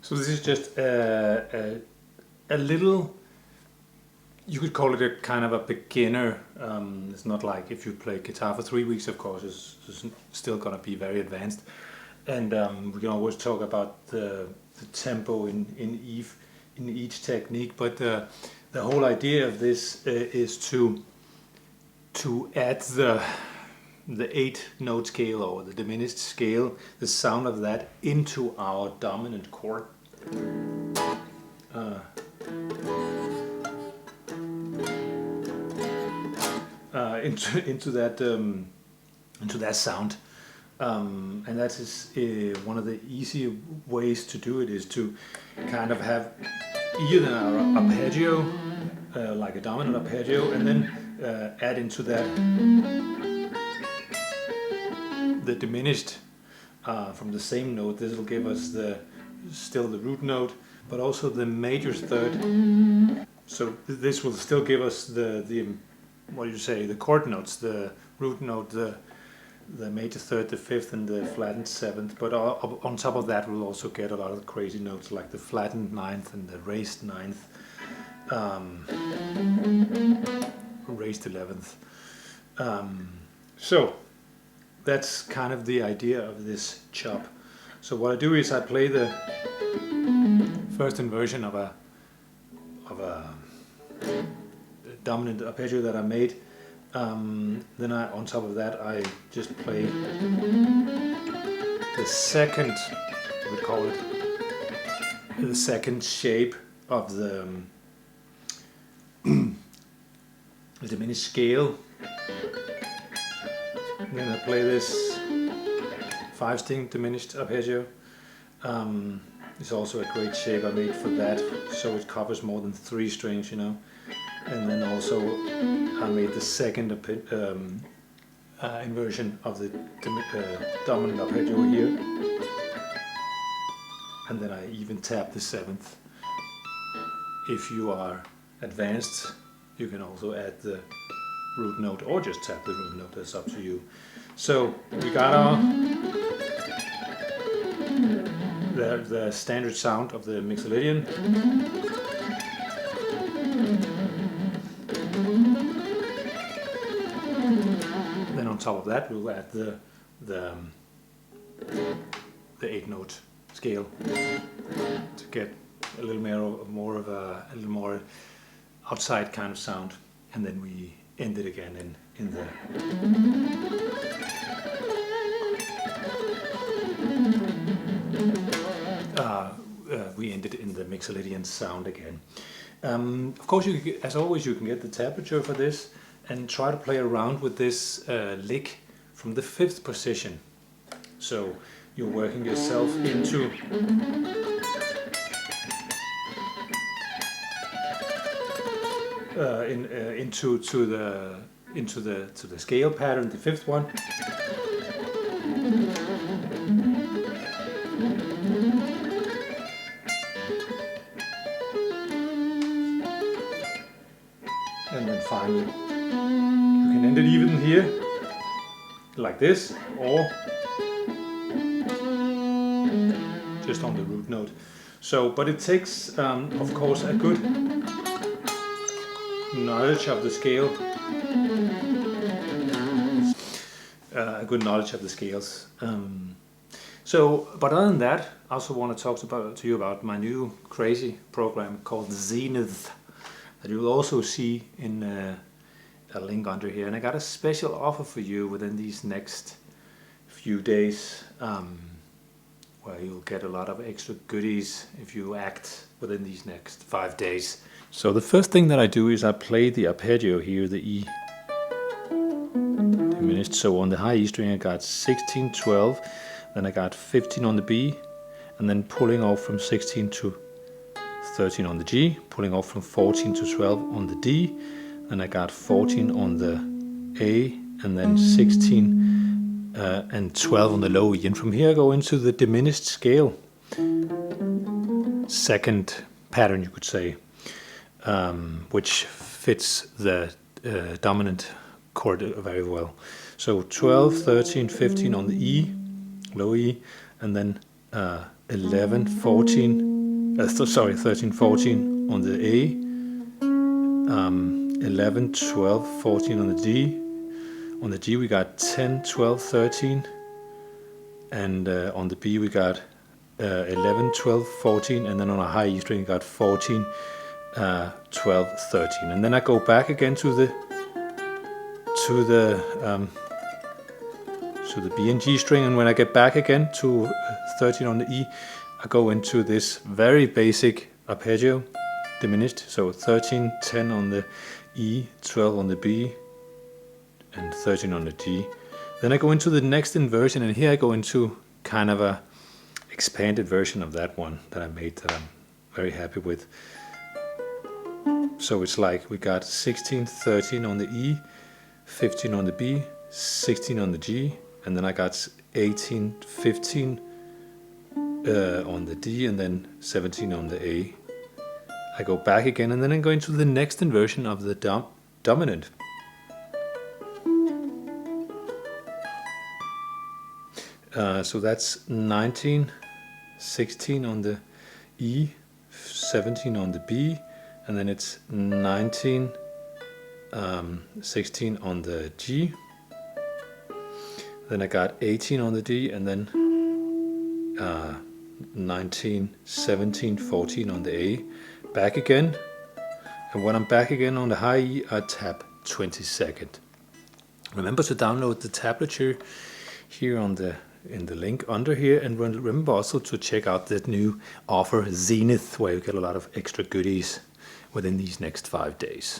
So this is just a little, you could call it a kind of a beginner. It's not like if you play guitar for 3 weeks, of course, it's still going to be very advanced. And we can always talk about the tempo in each technique. But the whole idea of this is to add the 8-note scale or the diminished scale, the sound of that into our dominant chord. Into that sound, and that is one of the easy ways to do it, is to kind of have either an arpeggio, like a dominant arpeggio, and then add into that the diminished from the same note. This will give us still the root note, but also the major third. So this will still give us the what do you say, the chord notes, the root note, the major third, the fifth, and the flattened seventh. But on top of that, we'll also get a lot of crazy notes like the flattened ninth and the raised ninth, raised 11th. So that's kind of the idea of this chop. So what I do is I play the first inversion of a dominant arpeggio that I made. Then on top of that, I just play the second, we call it the second shape of the diminished scale. And then I play this 5-string diminished arpeggio. It's also a great shape I made for that, so it covers more than 3 strings, you know. And then also I made the second inversion of the dominant arpeggio here, and then I even tap the 7th. If you are advanced, you can also add the root note or just tap the root note, that's up to you. So we got our the standard sound of the Mixolydian. Then on top of that, we'll add the 8-note scale to get a little more of a little more outside kind of sound, and then we end it again in the we ended in the Mixolydian sound again. Of course, as always, you can get the tablature for this and try to play around with this lick from the 5th position. So you're working yourself into into the scale pattern, the 5th one. And then finally, you can end it even here, like this, or just on the root note. So, but it takes, of course, a good knowledge of the scale, a good knowledge of the scales. But other than that, I also want to talk to you about my new crazy program called Zenith, that you will also see in a link under here. And I got a special offer for you within these next few days, where you'll get a lot of extra goodies if you act within these next 5 days. So the first thing that I do is I play the arpeggio here, the E diminished. So on the high E string I got 16, 12, then I got 15 on the B, and then pulling off from 16 to 13 on the G, pulling off from 14 to 12 on the D, then I got 14 on the A, and then 16 and 12 on the low E. And from here I go into the diminished scale, second pattern you could say, which fits the dominant chord very well. So 12, 13, 15 on the E, low E, and then 11, 14, 13, 14 on the A, 11, 12, 14 on the D. On the G we got 10, 12, 13, and on the B we got 11, 12, 14, and then on a high E string we got 14, 12, 13. And then I go back again to the B and G string, and when I get back again to 13 on the E, I go into this very basic arpeggio, diminished. So 13, 10 on the E, 12 on the B, and 13 on the G. Then I go into the next inversion, and here I go into kind of a expanded version of that one that I made that I'm very happy with. So it's like we got 16, 13 on the E, 15 on the B, 16 on the G, and then I got 18, 15 on the D, and then 17 on the A. I go back again, and then I go into the next inversion of the dominant. So that's 19, 16 on the E, 17 on the B, and then it's 19, 16 on the G. Then I got 18 on the D, and then 19, 17, 14 on the A. Back again, and when I'm back again on the high E, I tap 22nd. Remember to download the tablature here in the link under here, and remember also to check out the new offer Zenith, where you get a lot of extra goodies within these next 5 days.